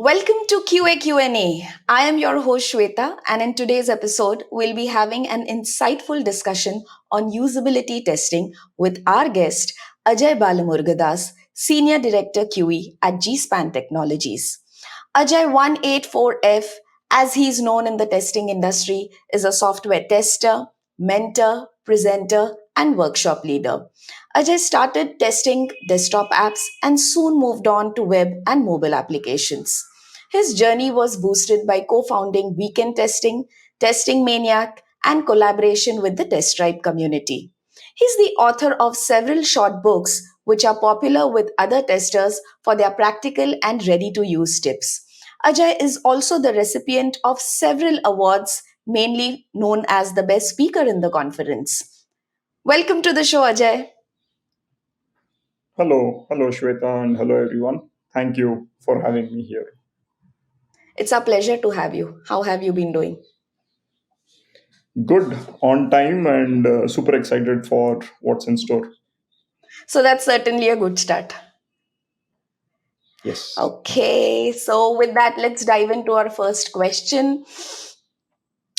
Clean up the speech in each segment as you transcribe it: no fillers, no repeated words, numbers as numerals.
Welcome to QA Q&A. I am your host Shweta, and in today's episode we'll be having an insightful discussion on usability testing with our guest Ajay Balamurugadas, Senior Director QE at G-Span Technologies. Ajay 184F, as he's known in the testing industry, is a software tester, mentor, presenter, and workshop leader. Ajay started testing desktop apps and soon moved on to web and mobile applications. His journey was boosted by co founding Weekend Testing, Testing Maniac, and collaboration with the Test Tribe community. He's the author of several short books which are popular with other testers for their practical and ready to use tips. Ajay is also the recipient of several awards, mainly known as the best speaker in the conference. Welcome to the show, Ajay. Hello, Shweta, and hello, everyone. Thank you for having me here. It's a pleasure to have you. How have you been doing? Good, on time, and super excited for what's in store. So that's certainly a good start. Yes. Okay, so with that, let's dive into our first question.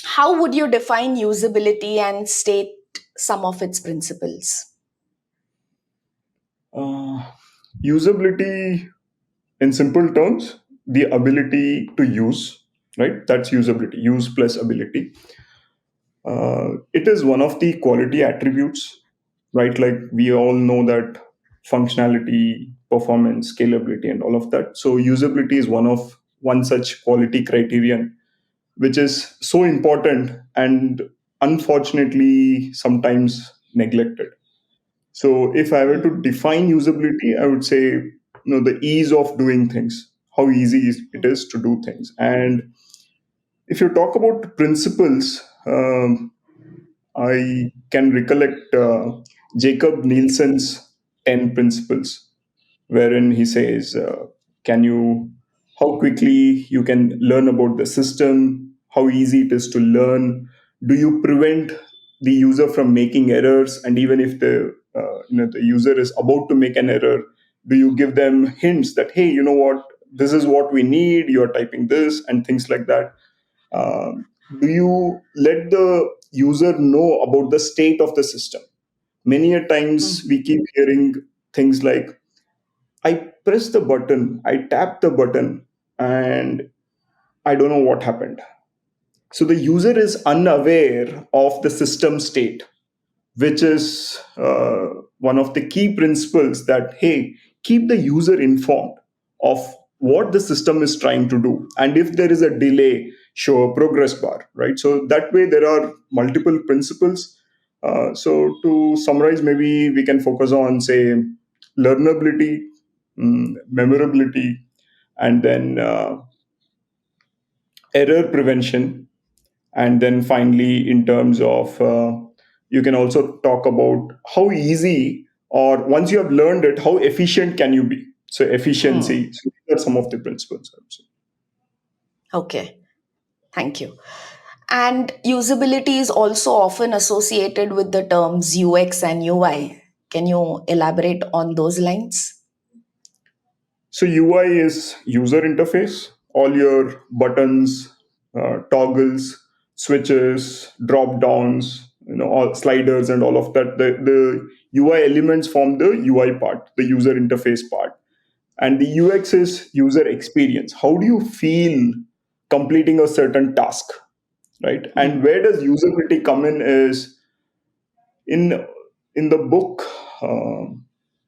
How would you define usability and state some of its principles? Uh, Usability, in simple terms, the ability to use, right? That's usability, use plus ability. It is one of the quality attributes, right? Like we all know that functionality, performance, scalability, and all of that. So usability is one such quality criterion, which is so important and unfortunately sometimes neglected. So if I were to define usability, I would say the ease of doing things, how easy it is to do things. And if you talk about principles, I can recollect Jacob Nielsen's 10 principles, wherein he says, can you, how quickly you can learn about the system, how easy it is to learn, do you prevent the user from making errors, and even if the user is about to make an error, do you give them hints that, hey, you know what, this is what we need, you're typing this, and things like that. Do you let the user know about the state of the system? Many a times Mhm. we keep hearing things like, I press the button, I tap the button, and I don't know what happened. So the user is unaware of the system state, which is one of the key principles that, hey, keep the user informed of what the system is trying to do. And if there is a delay, show a progress bar, right? So that way, there are multiple principles. So to summarize, maybe we can focus on, say, learnability, memorability, and then error prevention, and then finally in terms of you can also talk about how easy, or once you have learned it, how efficient can you be. So Hmm. efficiency, so these are some of the principles, I would say. Okay, thank you. And usability is also often associated with the terms UX and UI. Can you elaborate on those lines? So UI is user interface, all your buttons, toggles, switches, drop downs, all sliders and all of that. The UI elements form the UI part, the user interface part. And the UX is user experience. How do you feel completing a certain task, right? And Hmm. where does usability come in is in in the book,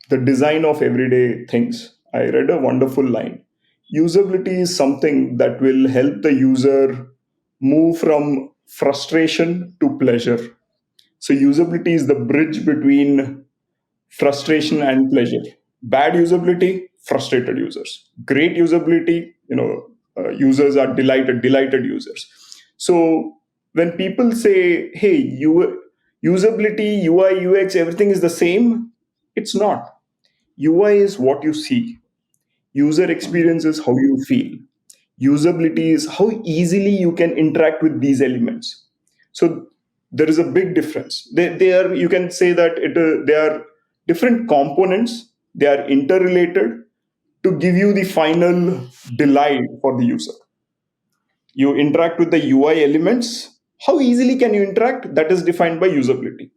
The Design of Everyday Things. I read a wonderful line. Usability is something that will help the user move from frustration to pleasure. So usability is the bridge between frustration and pleasure. Bad usability, frustrated users. Great usability, users are delighted users. So when people say, hey, usability, UI, UX, everything is the same, it's not. UI is what you see. User experience is how you feel. Usability is how easily you can interact with these elements. So there is a big difference. They are, you can say that they are different components. They are interrelated, to give you the final delight for the user. You interact with the UI elements. How easily can you interact? That is defined by usability.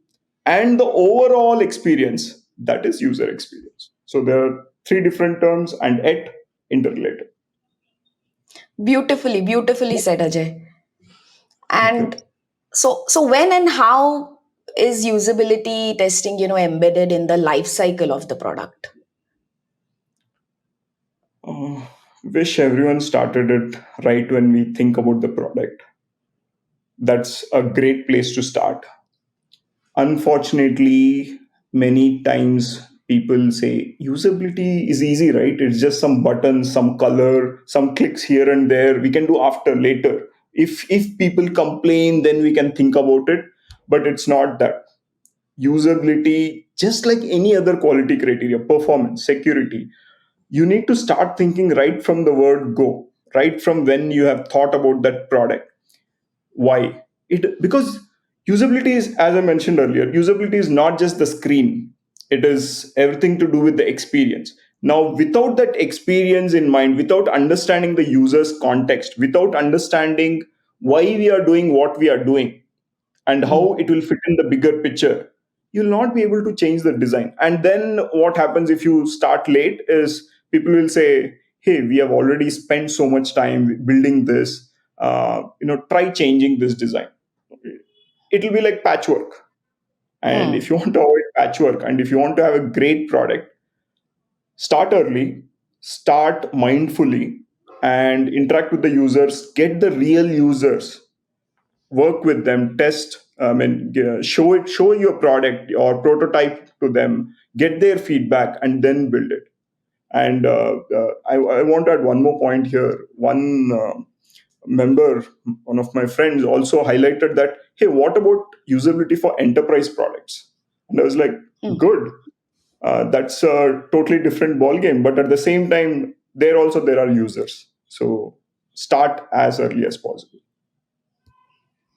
And the overall experience, that is user experience. So there are three different terms and yet interrelated. Beautifully said, Ajay. Thank you. And so when and how is usability testing, embedded in the life cycle of the product? Uh, Wish everyone started it right when we think about the product. That's a great place to start. Unfortunately, many times people say usability is easy, right? It's just some buttons, some color, some clicks here and there. We can do after later. If people complain, then we can think about it. But it's not that. Usability, just like any other quality criteria, performance, security, you need to start thinking right from the word go, right from when you have thought about that product. Why? It because usability is, as I mentioned earlier, usability is not just the screen. It is everything to do with the experience. Now, without that experience in mind, without understanding the user's context, without understanding why we are doing what we are doing, and Hmm. how it will fit in the bigger picture, you'll not be able to change the design. And then what happens if you start late is people will say, hey, we have already spent so much time building this, try changing this design. It'll be like patchwork. And if Hmm. you want to avoid patchwork and if you want to have a great product, start early, start mindfully, and interact with the users, get the real users, work with them, test, show your product or prototype to them, get their feedback, and then build it. And I want to add one more point here. One of my friends also highlighted that, hey, what about usability for enterprise products? And I was like, Hmm. good. That's a totally different ball game. But at the same time, there are users. So start as early as possible.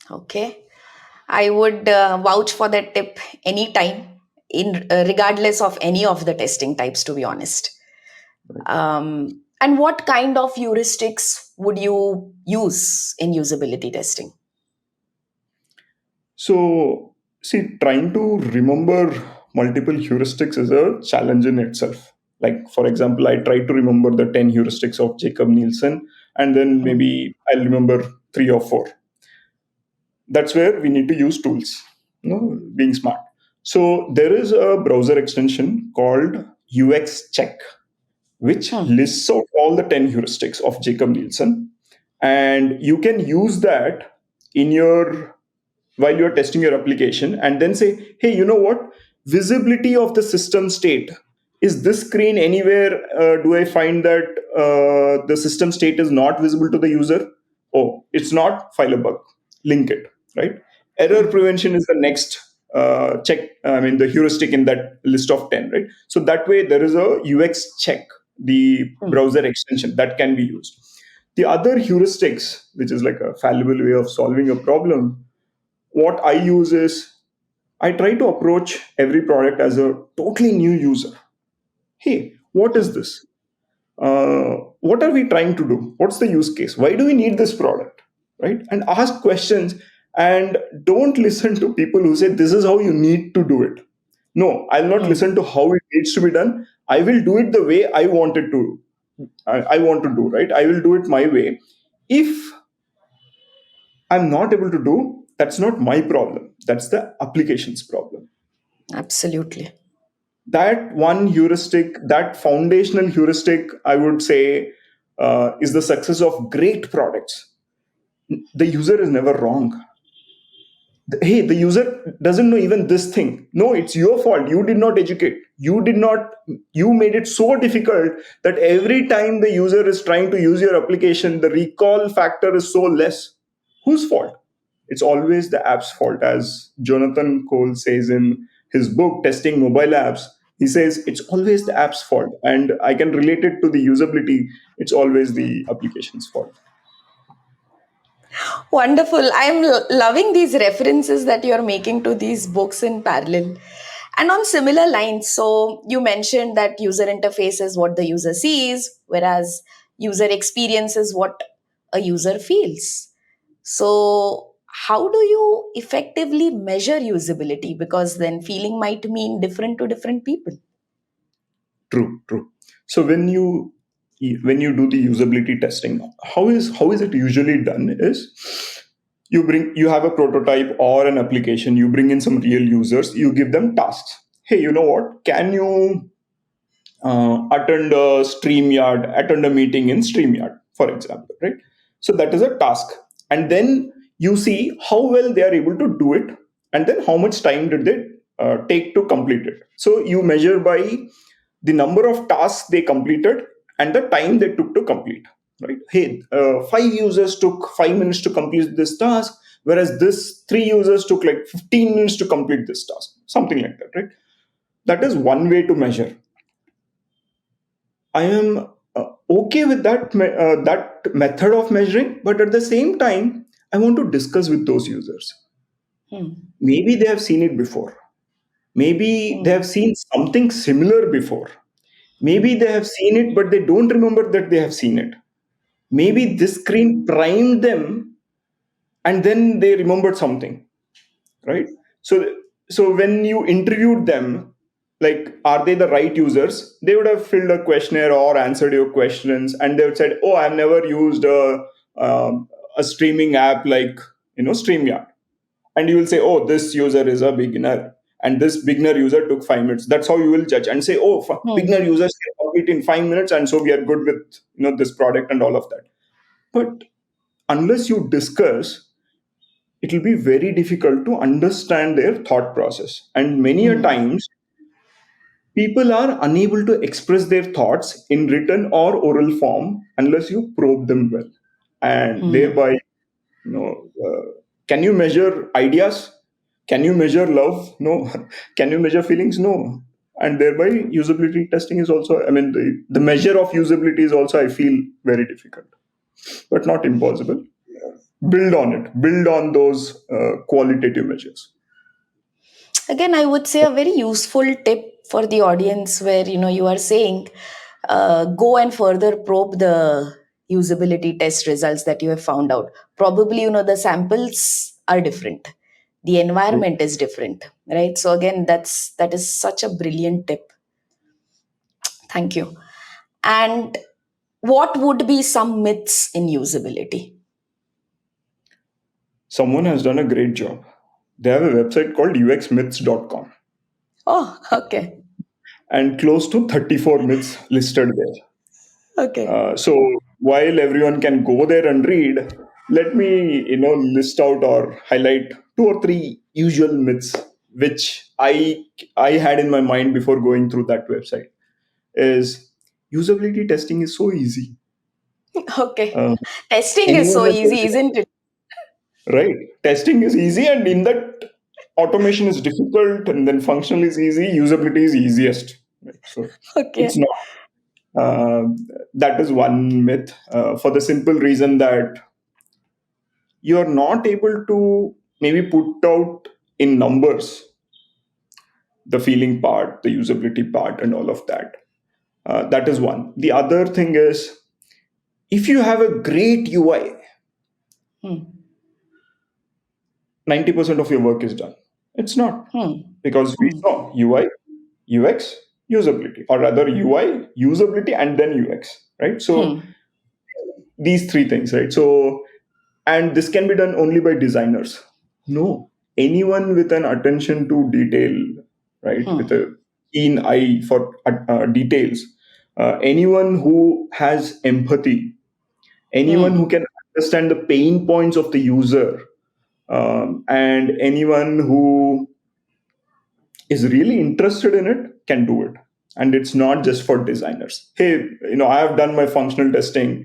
Okay. I would vouch for that tip anytime, in regardless of any of the testing types, to be honest. And what kind of heuristics would you use in usability testing? So, see, trying to remember multiple heuristics is a challenge in itself. Like, for example, I try to remember the 10 heuristics of Jacob Nielsen, and then Hmm. maybe I'll remember three or four. That's where we need to use tools, being smart. So, there is a browser extension called UX Check, which Hmm. lists out all the 10 heuristics of Jacob Nielsen. And you can use that in your while you're testing your application and then say, hey, you know what? Visibility of the system state. Is this screen anywhere? Do I find that the system state is not visible to the user? Oh, it's not, file a bug, link it, right? Error Hmm. prevention is the next check, I mean, the heuristic in that list of 10, right? So that way there is a UX check, the Hmm. browser extension that can be used. The other heuristics, which is like a fallible way of solving a problem, what I use is I try to approach every product as a totally new user. Hey, what is Hmm. this? What are we trying to do? What's the use case? Why do we need this product? Right? And ask questions and don't listen to people who say this is how you need to do it. No, I'll not Hmm. listen to how it needs to be done. I will do it the way I want it to. I want to do, right? I will do it my way. If I'm not able to do, that's not my problem. That's the application's problem. Absolutely. That one heuristic, that foundational heuristic, I would say, is the success of great products. The user is never wrong. Hey, the user doesn't know even this thing. No, it's your fault. You did not educate. You made it so difficult that every time the user is trying to use your application, the recall factor is so less. Whose fault? It's always the app's fault. As Jonathan Cole says in his book, Testing Mobile Apps, he says it's always the app's fault. And I can relate it to the usability. It's always the application's fault. Wonderful. I'm loving these references that you're making to these books in parallel. And on similar lines, so you mentioned that user interface is what the user sees, whereas user experience is what a user feels. So, how do you effectively measure usability? Because then feeling might mean different to different people. True, true. So when you do the usability testing, how is it usually done is you have a prototype or an application, you bring in some real users, you give them tasks. Hey, you know what? Can you attend a meeting in StreamYard, for example, right? So that is a task. And then you see how well they are able to do it, and then how much time did they take to complete it. So you measure by the number of tasks they completed and the time they took to complete, right? Hey, 5 users took 5 minutes to complete this task, whereas this 3 users took like 15 minutes to complete this task, something like that, right? That is one way to measure. I am okay with that method of measuring, but at the same time, I want to discuss with those users. Hmm. Maybe they have seen it before. Maybe they Hmm. have seen something similar before. Maybe Hmm. they have seen it, but they don't remember that they have seen it. Maybe Hmm. this screen primed them, and then they remembered something, right? So so when you interviewed them, like, are they the right users, they would have filled a questionnaire or answered your questions, and they would said, oh, I've never used a streaming app like, StreamYard. And you will say, oh, this user is a beginner, and this beginner user took 5 minutes. That's how you will judge and say, oh, beginner Hmm. users can complete in 5 minutes, and so we are good with this product and all of that. But unless you discuss, it will be very difficult to understand their thought process. And many a Hmm. times, people are unable to express their thoughts in written or oral form unless you probe them well. And Hmm. thereby, can you measure ideas? Can you measure love? No. Can you measure feelings? No. And thereby, usability testing is also, I mean, the measure of usability is also, I feel, very difficult, but not impossible. Build on it, build on those qualitative measures. Again, I would say a very useful tip for the audience where you are saying go and further probe the usability test results that you have found out. Probably the samples are different, the True. environment is different, right? So again, that is such a brilliant tip. Thank you. And what would be some myths in usability? Someone has done a great job. They have a website called uxmyths.com, Oh, okay. and close to 34 myths listed there. Okay. So while everyone can go there and read, let me list out or highlight two or three usual myths which I had in my mind before going through that website. Is usability testing is so easy. Okay. Uh, Testing is anyone so may tell easy, you, isn't it? right? Testing is easy, and in that, automation is difficult, and then functional is easy, usability is easiest. Right? So it's Okay. not. Uh, that is one myth, for the simple reason that you are not able to maybe put out in numbers the feeling part, the usability part, and all of that. That is one. The other thing is, if you have a great UI, Hmm. 90% of your work is done. It's not, Hmm. because we Hmm. saw UI, UX, usability, or rather UI, usability, and then UX, right? So Hmm. these three things, right? So, and this can be done only by designers. No, anyone with an attention to detail, right, with Hmm. a keen eye for details, anyone who has empathy, anyone who Hmm. can understand the pain points of the user, and anyone who is really interested in it can do it. And it's not just for designers. Hey, I have done my functional testing,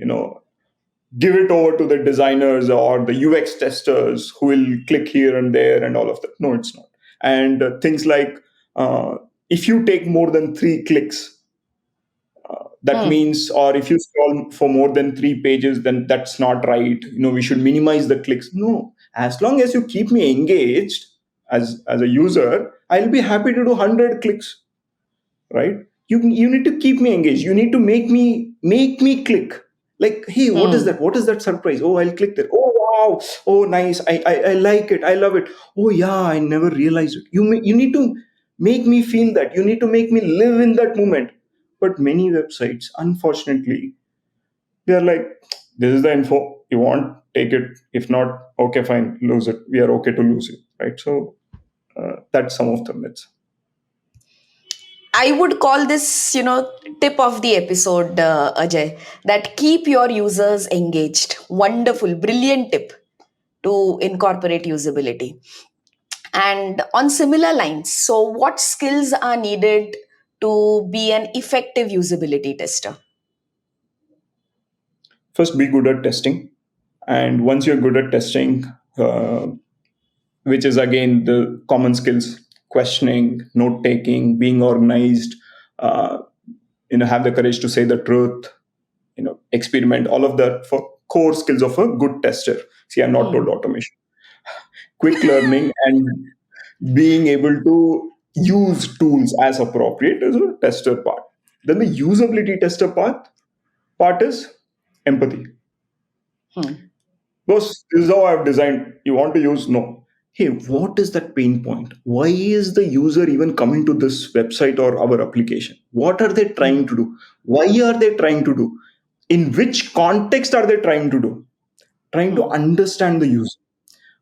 give it over to the designers or the UX testers who will click here and there and all of that. No, it's not. And things like, uh, if you take more than 3 clicks, that Hmm. means, or if you scroll for more than 3 pages, then that's not right. We should minimize the clicks. No, as long as you keep me engaged, as a user, I'll be happy to do 100 clicks, right? You need to keep me engaged. You need to make me click. Like, hey, what is Hmm. that? What is that surprise? Oh, I'll click there. Oh, wow. Oh, nice. I like it. I love it. Oh, yeah, I never realized it. You need to make me feel that. You need to make me live in that moment. But many websites, unfortunately, they are like, this is the info. You want, take it. If not, okay, fine, lose it. We are okay to lose it, right? So that's some of the myths. I would call this, tip of the episode, Ajay, that keep your users engaged. Wonderful, brilliant tip to incorporate usability. And on similar lines, so what skills are needed to be an effective usability tester? First, be good at testing. And once you're good at testing, uh, which is again the common skills: questioning, note taking, being organized, uh, have the courage to say the truth, experiment, all of that for core skills of a good tester. See, I'm not told Hmm. automation. Quick learning and being able to use tools as appropriate is a tester part. Then the usability tester part is empathy. Hmm. Boss, this is how I've designed. You want to use? No. Hey, what is that pain point? Why is the user even coming to this website or our application? What are they trying Hmm. to do? Why are they trying to do? In which context are they trying to do? Trying to Hmm. understand the user.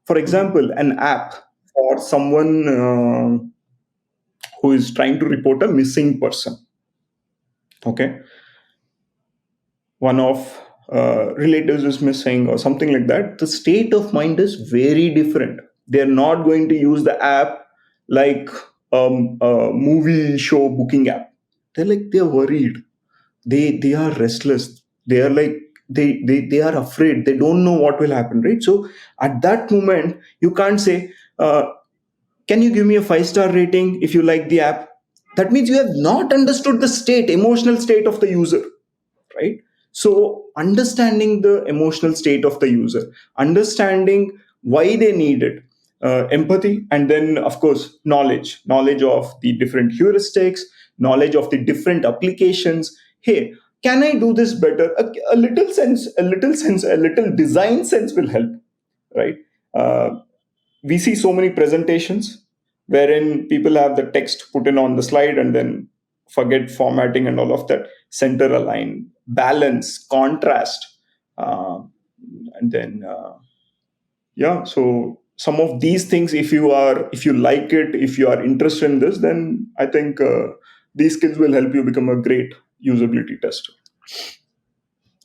For Hmm. example, an app for someone who is trying to report a missing person. Okay, one of relatives is missing or something like that, the state of mind is very different. They're not going to use the app like a movie show booking app. They're worried. They are restless. They are like, they are afraid. They don't know what will happen, right? So at that moment you can't say, can you give me a 5-star rating if you like the app? That means you have not understood the emotional state of the user, right? So understanding the emotional state of the user, understanding why they need it, empathy, and then of course knowledge of the different heuristics, knowledge of the different applications. Hey, can I do this better? A little sense, a little design sense will help, right? uh, we see so many presentations wherein people have the text put in on the slide and then forget formatting and all of that. Center align, balance, contrast, uh, and then yeah. So some of these things, if you like it, if you are interested in this, then I think these skills will help you become a great usability tester.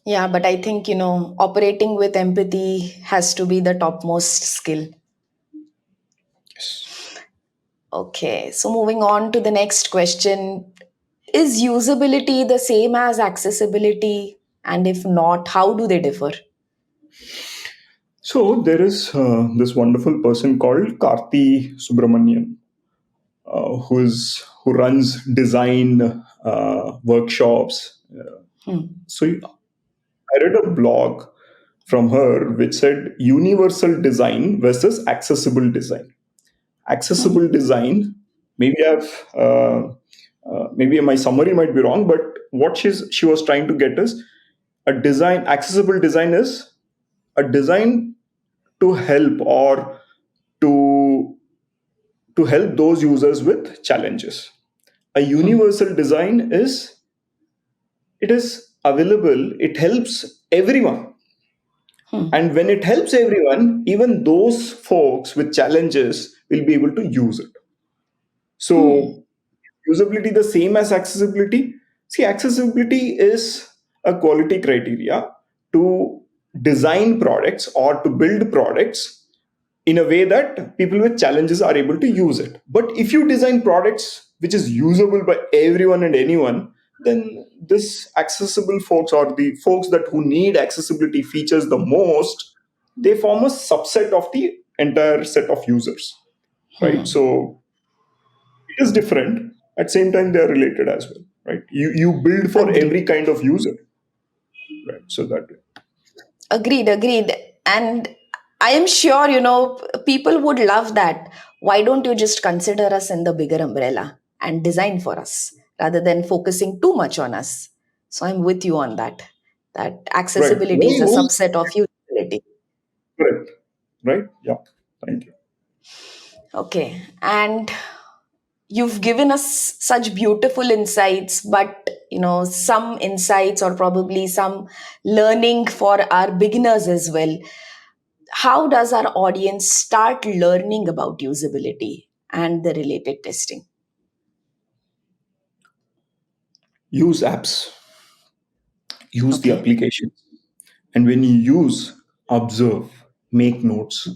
Yeah, but I think, operating with empathy has to be the topmost skill. Yes. Okay, so moving on to the next question. Is usability the same as accessibility? And if not, how do they differ? So there is this wonderful person called Karthi Subramanian, who runs design workshops. Hmm. So I read a blog from her which said universal design versus accessible design. Accessible Hmm. design, maybe maybe my summary might be wrong, but what she was trying to get is a design. Accessible design is a design to help or to to help those users with challenges. A Hmm. universal design is, it is available, it helps everyone, Hmm. and when it helps everyone, even those folks with challenges will be able to use it. Hmm. So usability the same as accessibility? See, accessibility is a quality criteria to design products or to build products in a way that people with challenges are able to use it. But if you design products which is usable by everyone and anyone, then this accessible folks, or the folks that who need accessibility features the most, they form a subset of the entire set of users, right? Hmm. So it is different. At same time, they are related as well, right? You build for every Agreed. kind of user, right? So that way. Agreed. Agreed. And I am sure, people would love that. Why don't you just consider us in the bigger umbrella and design for us rather than focusing too much on us? So I'm with you on that. That Right. accessibility is a Very subset of usability. correct. Right? Yeah. Thank you. Okay. And you've given us such beautiful insights, but some insights or probably some learning for our beginners as well. How does our audience start learning about usability and the related testing? Use apps, use the Okay. applications. And when you use, observe, make notes.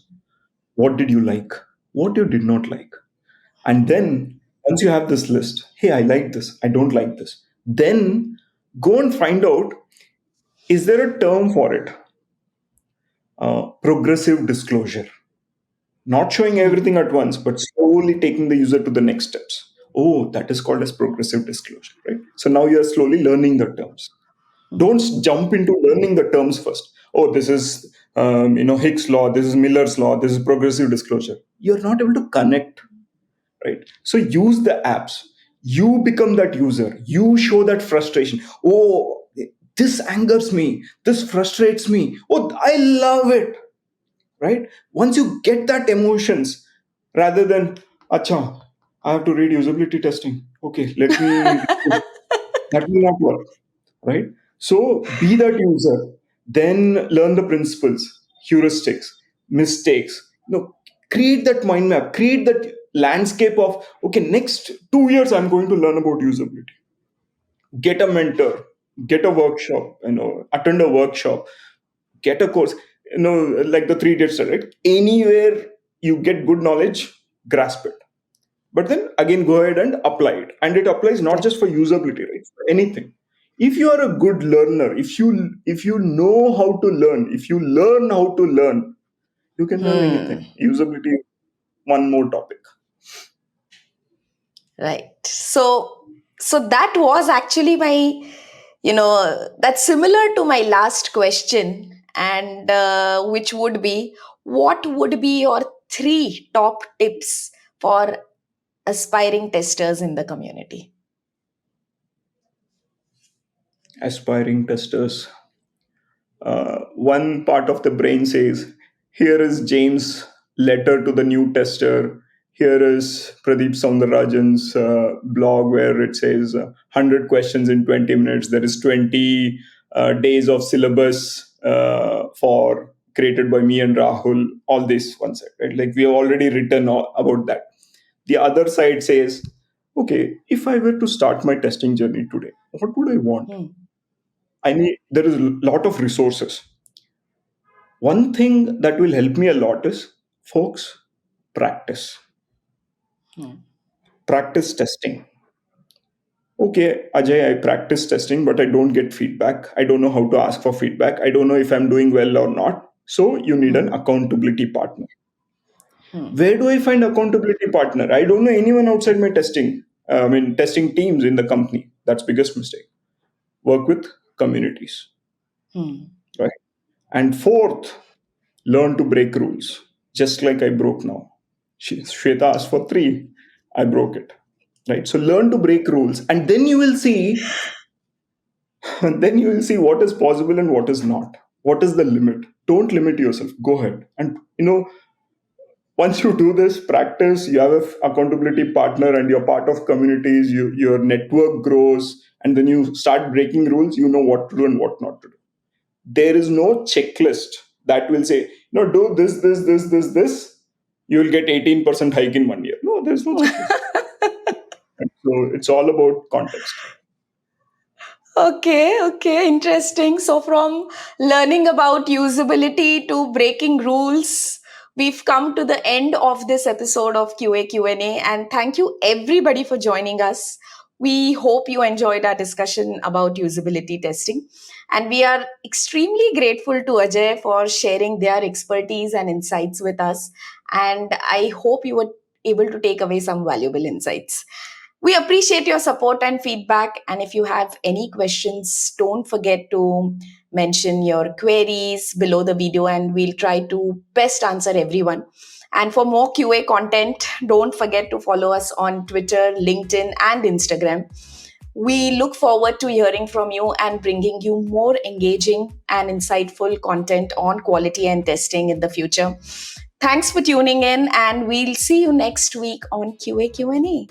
What did you like? What you did not like? And then once you have this list, hey, I like this, I don't like this, then go and find out, is there a term for it? Progressive disclosure. Not showing Hmm. everything at once, but slowly taking the user to the next steps. Oh, that is called as progressive disclosure, right? So now you are slowly learning the terms. Don't jump into learning the terms first. Oh, this is Hicks law, this is Miller's law, this is progressive disclosure. You're not able to connect, right? So use the apps. You become that user. You show that frustration. Oh, this angers me. This frustrates me. Oh, I love it, right? Once you get that emotions, rather than, acha, I have to read usability testing. Okay, let me. That will not work, right? So be that user, then learn the principles, heuristics, mistakes. Create that mind map, create that landscape of, okay, next 2 years I'm going to learn about usability. Get a mentor, get a workshop, attend a workshop, get a course, like the three days, right? Anywhere you get good knowledge, grasp it. But then again, go ahead and apply it. And it applies not just for usability, right? For anything. If you are a good learner, if you know how to learn, if you learn how to learn, you can learn Hmm. anything. Usability, one more topic. Right. So that was actually that's similar to my last question, and which would be, what would be your three top tips for aspiring testers in the community? Aspiring testers, one part of the brain says, here is James' letter to the new tester. Here is Pradeep Soundarajan's blog where it says 100 questions in 20 minutes. There is 20 days of syllabus for created by me and Rahul. All this one side, right? Like we have already written about that. The other side says, okay, if I were to start my testing journey today, what would I want? Hmm. I need, there is a lot of resources. One thing that will help me a lot is, folks, practice. Hmm. Practice testing. Okay, Ajay, I practice testing, but I don't get feedback. I don't know how to ask for feedback. I don't know if I'm doing well or not. So you need Hmm. an accountability partner. Hmm. Where do I find accountability partner? I don't know anyone outside my testing. Testing teams in the company. That's biggest mistake. Work with communities, Hmm. right? And fourth, learn to break rules, just like I broke now. Shweta asked for three, I broke it. Right. So learn to break rules, and then you will see, then you will see what is possible and what is not. What is the limit? Don't limit yourself. Go ahead. And once you do this practice, you have a accountability partner and you're part of communities, your network grows, and then you start breaking rules, you know what to do and what not to do. There is no checklist that will say, no, do this, you will get 18% hike in 1 year. No, there's no checklist. And so it's all about context. Okay, okay, interesting. So, from learning about usability to breaking rules, we've come to the end of this episode of QA Q&A, and thank you everybody for joining us. We hope you enjoyed our discussion about usability testing, and we are extremely grateful to Ajay for sharing their expertise and insights with us. And I hope you were able to take away some valuable insights. We appreciate your support and feedback. And if you have any questions, don't forget to mention your queries below the video, and we'll try to best answer everyone. And for more QA content, don't forget to follow us on Twitter, LinkedIn, and Instagram. We look forward to hearing from you and bringing you more engaging and insightful content on quality and testing in the future. Thanks for tuning in, and we'll see you next week on QA Q&A.